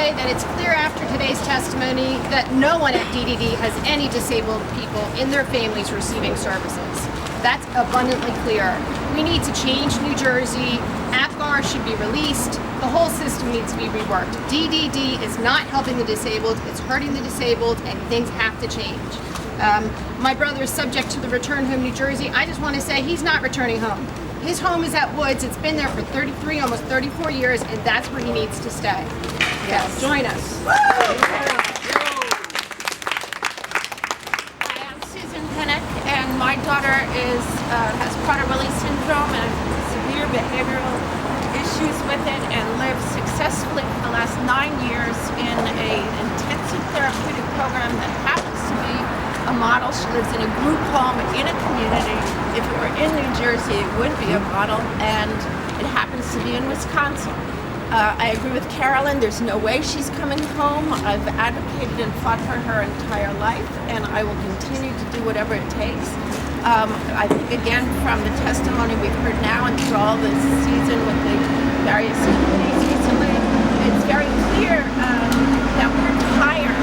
say that it's clear after today's testimony that no one at DDD has any disabled people in their families receiving services. That's abundantly clear. We need to change New Jersey. APGAR should be released. The whole system needs to be reworked. DDD is not helping the disabled, it's hurting the disabled, and things have to change. My brother is subject to the Return Home New Jersey. I just want to say he's not returning home. His home is at Woods. It's been there for 33, almost 34 years, and that's where he needs to stay. Yes, join us. Henoch, and my daughter has Prader-Willi syndrome and severe behavioral issues with it, and lives successfully for the last 9 years in an intensive therapeutic program that happens to be a model. She lives in a group home in a community. If it were in New Jersey, it would be a model, and it happens to be in Wisconsin. I agree with Carolyn, there's no way she's coming home. I've advocated and fought for her entire life, and I will continue to do whatever it takes. I think, again, from the testimony we've heard now and through all this season with the various committees recently, it's very clear that we're tired,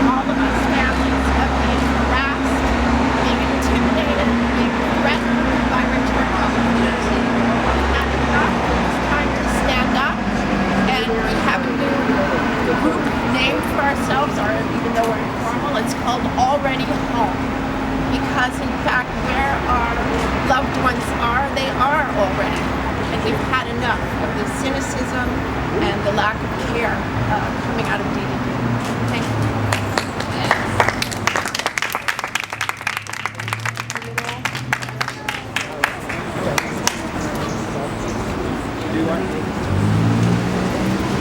all of us families, of being harassed, being intimidated, being threatened by Return Home New Jersey. And it's time to stand up. And we have a new group named for ourselves, or even though we're informal, it's called Already Home. Because in fact, where our loved ones are, they are already home. And we've had enough of the cynicism and the lack of care coming out of DDD. Thank you.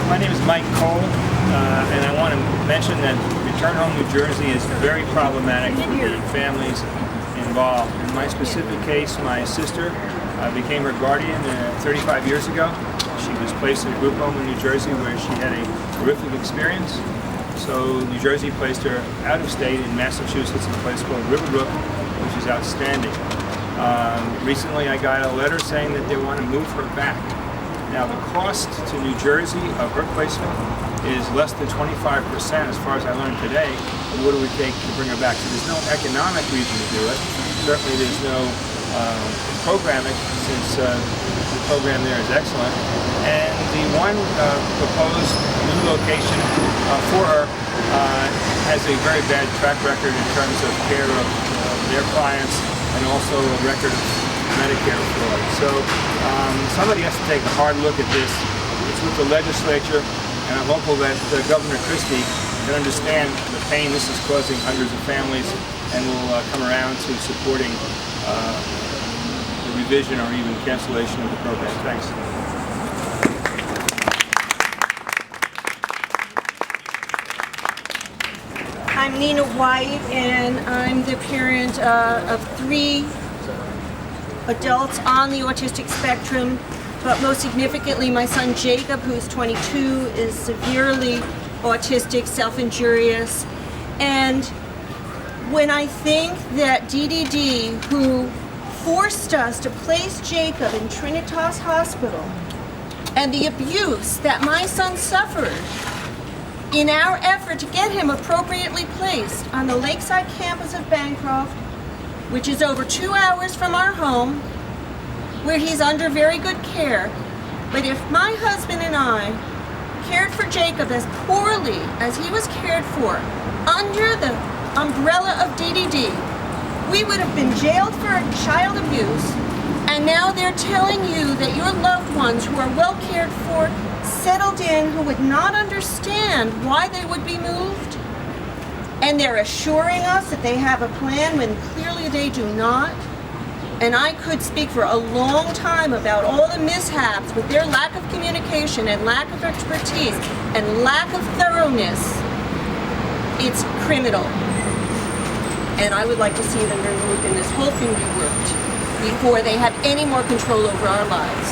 My name is Mike Cole, and I want to mention that Return Home New Jersey is very problematic for the families involved. In my specific case, my sister became her guardian 35 years ago. She was placed in a group home in New Jersey where she had a horrific experience. So New Jersey placed her out of state in Massachusetts in a place called Riverbrook, which is outstanding. Recently I got a letter saying that they want to move her back. Now the cost to New Jersey of her placement is less than 25%, as far as I learned today, of what it would take to bring her back. So there's no economic reason to do it. Certainly there's no programming, since the program there is excellent. And the one proposed new location for her has a very bad track record in terms of care of their clients, and also a record of Medicare fraud. So somebody has to take a hard look at this. It's with the legislature, and I'm hopeful that Governor Christie can understand the pain this is causing hundreds of families, and will come around to supporting the revision or even cancellation of the program. Thanks. I'm Nina White, and I'm the parent of 3 adults on the autistic spectrum, but most significantly my son Jacob, who's 22, is severely autistic, self-injurious. And when I think that DDD, who forced us to place Jacob in Trinitas Hospital, and the abuse that my son suffered in our effort to get him appropriately placed on the Lakeside campus of Bancroft, which is over 2 hours from our home, where he's under very good care. But if my husband and I cared for Jacob as poorly as he was cared for under the umbrella of DDD, we would have been jailed for child abuse, and now they're telling you that your loved ones who are well cared for, settled in, who would not understand why they would be moved, and they're assuring us that they have a plan when clearly they do not. And I could speak for a long time about all the mishaps with their lack of communication and lack of expertise and lack of thoroughness. It's criminal. And I would like to see them removed and this whole thing reworked before they have any more control over our lives.